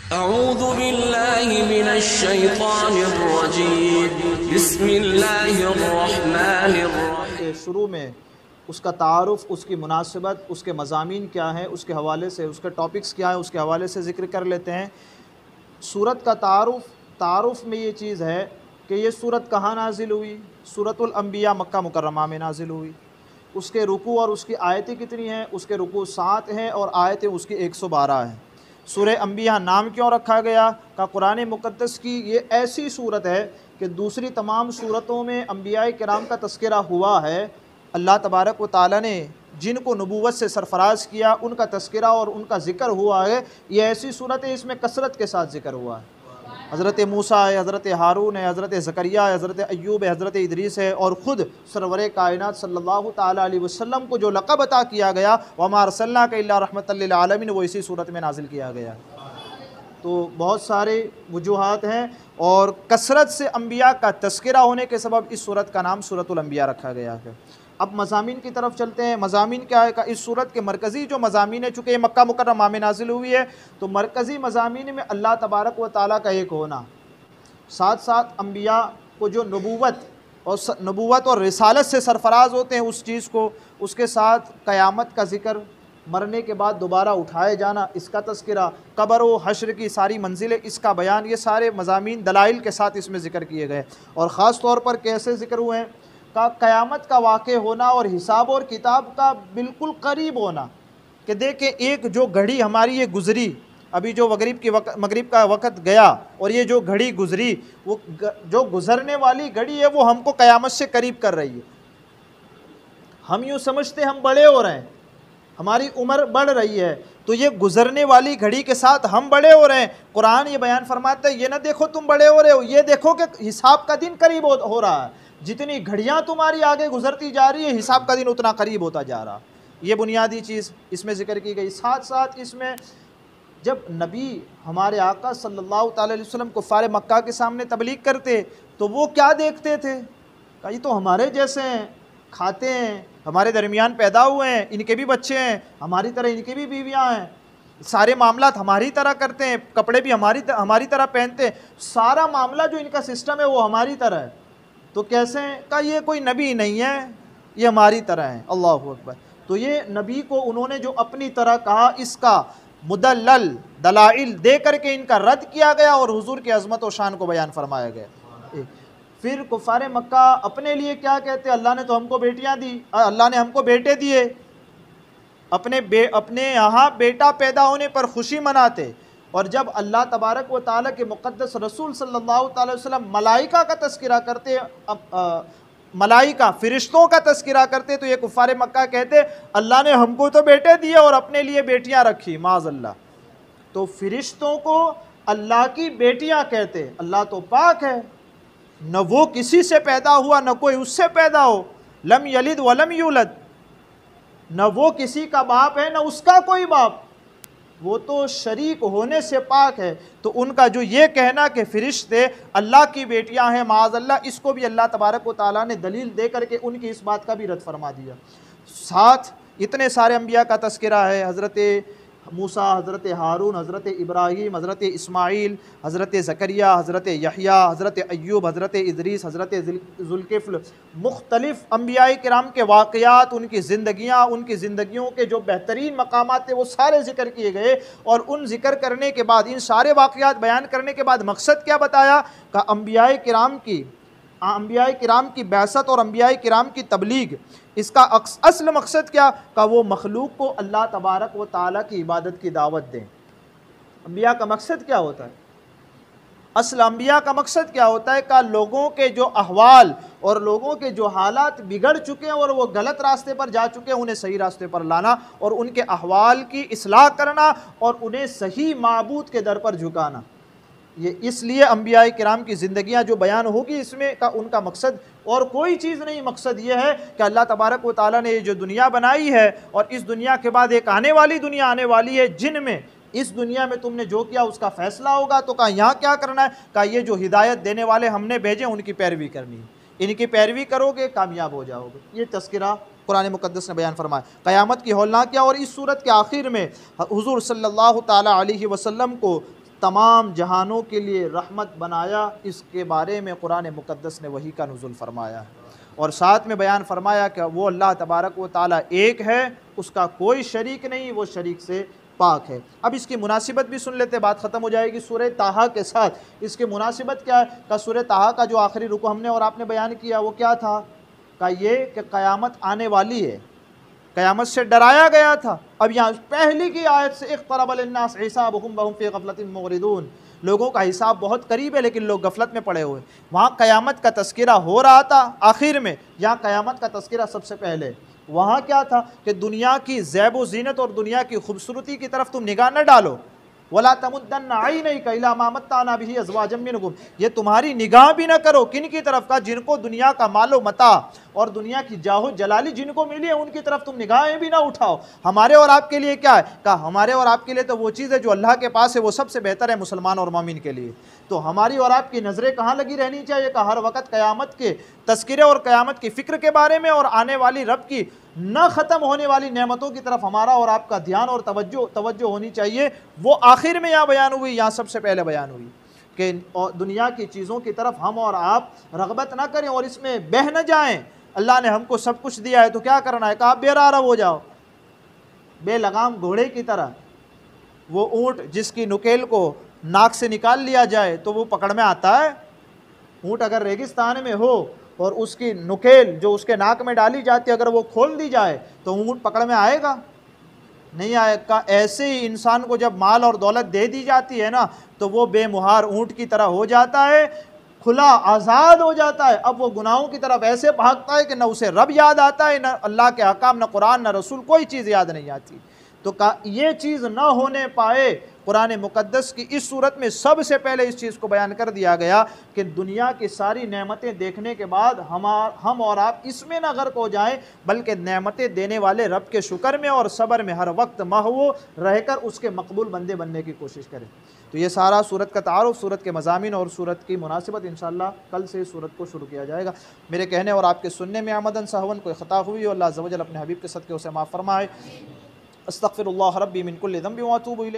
अऊज़ु बिल्लाहि मिनश्शैतानिर्रजीम बिस्मिल्लाहिर्रहमानिर्रहीम। शुरू में उसका तारुफ़, उसकी मुनासिबत, उसके मज़ामीन क्या हैं, उसके हवाले से, उसके टॉपिक्स क्या हैं, उसके हवाले से ज़िक्र कर लेते हैं। सूरत का तारुफ़ में ये चीज़ है कि ये सूरत कहाँ नाजिल हुई। सूरतुल अंबिया मक्का मुकर्रमा में नाजिल हुई। उसके रुकू और उसकी आयतें कितनी हैं? उसके रुकू 7 हैं और आयतें उसकी 112 हैं। सूरह अंबिया नाम क्यों रखा गया? का कुरान मुक़द्दस की ये ऐसी सूरत है कि दूसरी तमाम सूरतों में अंबिया किराम का तज़किरा हुआ है। अल्लाह तबारक व तआला ने जिनको नबूवत से सरफराज किया उनका तज़किरा और उनका ज़िक्र हुआ है। ये ऐसी सूरत है, इसमें कसरत के साथ ज़िक्र हुआ है। हज़रत मूसा है, हज़रत हारून है, हज़रत ज़करिया है, हज़रत अय्यूब है, हज़रत इदरीस है, और ख़ुद सरवर कायनात सल्लल्लाहु ताला अलैहि वसल्लम को जो लक़ब अता किया गया वमा अरसलनाका इल्ला रहमतल लिल आलमीन, वो इसी सूरत में नाजिल किया गया। तो बहुत सारे वजूहात हैं और कसरत से अंबिया का तज़किरा होने के सबब इस सूरत का नाम सूरतुल अंबिया रखा गया है। अब मज़ामीन की तरफ चलते हैं। मज़ामीन क्या है? का इस सूरत के मरकज़ी जो मज़ामीन है, चूँकि ये मक्का मुकर्रमा में नाजिल हुई है, तो मरकज़ी मज़ामीन में अल्लाह तबारक व तआला का एक होना, साथ साथ अंबिया को जो नबूवत और रिसालत से सरफराज होते हैं उस चीज़ को, उसके साथ क़यामत का ज़िक्र, मरने के बाद दोबारा उठाए जाना, इसका तज़किरा, कब्र व हश्र की सारी मंजिलें, इसका बयान, ये सारे मज़ामीन दलाइल के साथ इसमें ज़िक्र किए गए। और ख़ास तौर पर कैसे ज़िक्र हुए हैं? का क़यामत का वाक़े होना और हिसाब और किताब का बिल्कुल करीब होना। कि देखें, एक जो घड़ी हमारी ये गुज़री, अभी जो मगरिब का वक़्त गया और ये जो घड़ी गुज़री, वो जो गुज़रने वाली घड़ी है वो हमको क़यामत से करीब कर रही है। हम यूँ समझते हम बड़े हो रहे हैं, हमारी उम्र बढ़ रही है, तो ये गुज़रने वाली घड़ी के साथ हम बड़े हो रहे हैं। कुरान ये बयान फरमाता है, ये ना देखो तुम बड़े हो रहे हो, ये देखो कि हिसाब का दिन करीब हो रहा है। जितनी घड़ियाँ तुम्हारी आगे गुजरती जा रही है, हिसाब का दिन उतना करीब होता जा रहा। ये बुनियादी चीज़ इसमें ज़िक्र की गई। साथ साथ इसमें जब नबी हमारे आका सल्लल्लाहु अलैहि वसल्लम कुफ़ार मक्का के सामने तबलीग करते, तो वो क्या देखते थे? कहा ये तो हमारे जैसे हैं, खाते हैं, हमारे दरमियान पैदा हुए हैं, इनके भी बच्चे हैं, हमारी तरह इनकी भी बीवियां हैं, सारे मामलात हमारी तरह करते हैं, कपड़े भी हमारी तरह पहनते हैं, सारा मामला जो इनका सिस्टम है वो हमारी तरह है। तो कैसे? का ये कोई नबी नहीं है, ये हमारी तरह है। अल्लाहु अकबर। तो ये नबी को उन्होंने जो अपनी तरह कहा, इसका मुदल्लल दलाइल दे करके इनका रद्द किया गया और हुजूर की अज़मत और शान को बयान फरमाया गया। फिर कुफ़ारे मक्का अपने लिए क्या कहते? अल्लाह ने तो हमको बेटियां दी, अल्लाह ने हमको बेटे दिए। अपने यहाँ बेटा पैदा होने पर खुशी मनाते, और जब अल्लाह तबारक व तआला के मुक़द्दस रसूल सल्लल्लाहु अलैहि वसल्लम मलाइका का तज़किरा करते, मलाइका फ़िरिश्तों का तज़किरा करते, तो ये कुफ़ारे मक्का कहते अल्लाह ने हमको तो बेटे दिए और अपने लिए बेटियां रखी, माज़अल्लाह। तो फ़िरिश्तों को अल्लाह की बेटियां कहते। अल्लाह तो पाक है, न वो किसी से पैदा हुआ न कोई उससे पैदा हो, लम यलिद वलम यूलद, न वो किसी का बाप है न उसका कोई बाप, वो तो शरीक होने से पाक है। तो उनका जो ये कहना कि फ़िरिश्ते अल्लाह की बेटियां हैं, माज़अल्लाह, इसको भी अल्लाह तबारक व तआला ने दलील दे करके उनकी इस बात का भी रद्द फरमा दिया। साथ इतने सारे अंबिया का तज़किरा है, हज़रत मूसा, हज़रत हारून, हज़रत इब्राहीम, हज़रत इस्माईल, हज़रत ज़करिया, हज़रत यहया, हज़रत अय्यूब, हज़रत इदरीस, हज़रत ज़ुल्किफ़्ल, मुख्तलिफ़ अंबिया किराम के वाक़यात, उनकी ज़िंदगियाँ, उनकी ज़िंदगियों के जो बेहतरीन मकामात थे वो सारे ज़िक्र किए गए। और उन ज़िक्र करने के बाद, इन सारे वाक़यात बयान करने के बाद मकसद क्या बताया? का अंबिया किराम की बैसत और अंबिया किराम की तबलीग, इसका असल मकसद क्या? का वो मखलूक को अल्लाह तबारक व तआला की इबादत की दावत दें। अंबिया का मकसद क्या होता है? असल अंबिया का मकसद क्या होता है? का लोगों के जो अहवाल और लोगों के जो हालात बिगड़ चुके हैं और वो गलत रास्ते पर जा चुके हैं, उन्हें सही रास्ते पर लाना और उनके अहवाल की इस्लाह करना और उन्हें सही माबूद के दर पर झुकाना। ये इसलिए अंबिया किराम की ज़िंदगियाँ जो बयान होगी इसमें का उनका मकसद और कोई चीज़ नहीं। मकसद ये है कि अल्लाह तबारक व तआला ने ये जो दुनिया बनाई है और इस दुनिया के बाद एक आने वाली दुनिया आने वाली है, जिनमें इस दुनिया में तुमने जो किया उसका फ़ैसला होगा। तो कहा यहाँ क्या करना है? कहा ये जो हिदायत देने वाले हमने भेजे उनकी पैरवी करनी है, इनकी पैरवी करोगे कामयाब हो जाओगे। ये तज़किरा कुरान मुक़द्दस ने बयान फरमाया। क़यामत की हौलनाकियाँ और इस सूरत के आखिर में हुज़ूर सल्लल्लाहु ताला अलैहि वसल्लम को तमाम जहानों के लिए रहमत बनाया, इसके बारे में कुरान मुक़द्दस ने वही का नुज़ुल फरमाया है। और साथ में बयान फरमाया कि वो अल्लाह तबारक व तआला एक है, उसका कोई शरीक नहीं, वो शरीक से पाक है। अब इसकी मुनासिबत भी सुन लेते, बात ख़त्म हो जाएगी सूरह ताहा के साथ। इसकी मुनासिबत क्या है? का सूरह ताहा का जो आखिरी रुकू हमने और आपने बयान किया वो क्या था? का ये कि क़यामत आने वाली है, क़यामत से डराया गया था। अब यहाँ पहली की आयत से इक़्तरब लिन्नास हिसाबुहुम वहुम फ़ी ग़फ़लतिन मुग़रिदून, लोगों का हिसाब बहुत करीब है लेकिन लोग गफलत में पड़े हुए। वहाँ क़यामत का तज़किरा हो रहा था आखिर में, यहाँ क़यामत का तज़किरा सबसे पहले। वहाँ क्या था कि दुनिया की ज़ैब व ज़ीनत और दुनिया की खूबसूरती की तरफ तुम निगाह न डालो। वला तमुद्दन्ना ऐनैका इला मा मत्ताना बिही अज़वाजम मिनहुम, ये तुम्हारी निगाह भी न करो किन की तरफ का? जिनको दुनिया का मालो मता और दुनिया की जाहो जलाली जिनको मिली है उनकी तरफ तुम निगाहें भी ना उठाओ। हमारे और आपके लिए क्या है? कहा हमारे और आपके लिए तो वो चीज़ है जो अल्लाह के पास है, वो सबसे बेहतर है मुसलमान और मोमिन के लिए। तो हमारी और आपकी नज़रें कहाँ लगी रहनी चाहिए? कहा हर वक्त क़यामत के तज़किरे और क़यामत की फ़िक्र के बारे में और आने वाली रब की न ख़त्म होने वाली नेमतों की तरफ हमारा और आपका ध्यान और तवज्जो होनी चाहिए। वो आखिर में यहाँ बयान हुई, यहाँ सबसे पहले बयान हुई कि दुनिया की चीज़ों की तरफ हम और आप रग़बत ना करें और इसमें बह न जाएं। अल्लाह ने हमको सब कुछ दिया है तो क्या करना है? कहा बेरारब हो जाओ, बेलगाम घोड़े की तरह। वो ऊँट जिसकी नुकेल को नाक से निकाल लिया जाए तो वो पकड़ में आता है? ऊँट अगर रेगिस्तान में हो और उसकी नुकेल जो उसके नाक में डाली जाती है अगर वो खोल दी जाए तो ऊँट पकड़ में आएगा? नहीं आएगा। ऐसे ही इंसान को जब माल और दौलत दे दी जाती है ना तो वो बेमुहार ऊँट की तरह हो जाता है, खुला आज़ाद हो जाता है। अब वो गुनाहों की तरफ ऐसे भागता है कि न उसे रब याद आता है, न अल्लाह के अहकाम, न कुरान, न रसूल, कोई चीज़ याद नहीं आती। तो ये चीज़ न होने पाए, कुरान मुक़द्दस की इस सूरत में सबसे पहले इस चीज़ को बयान कर दिया गया कि दुनिया की सारी नेमतें देखने के बाद हम और आप इसमें न गर्क हो जाएं, बल्कि नेमतें देने वाले रब के शुक्र में और सब्र में हर वक्त महवो रहकर उसके मकबूल बंदे बनने की कोशिश करें। तो ये सारा सूरत का तारुफ, सूरत के मज़ामीन और सूरत की मुनासिबत इंशाअल्लाह कल से सूरत को शुरू किया जाएगा। मेरे कहने और आपके सुनने में आमदन सहवन कोई ख़ता हुई हो, अल्लाह अज़्ज़ व जल अपने हबीब के सदक़े उसे माफ़ फरमाए। अस्तग़फ़िरुल्लाह रब्बी मिन कुल्लि ज़ंबिन व अतूबु इलैह।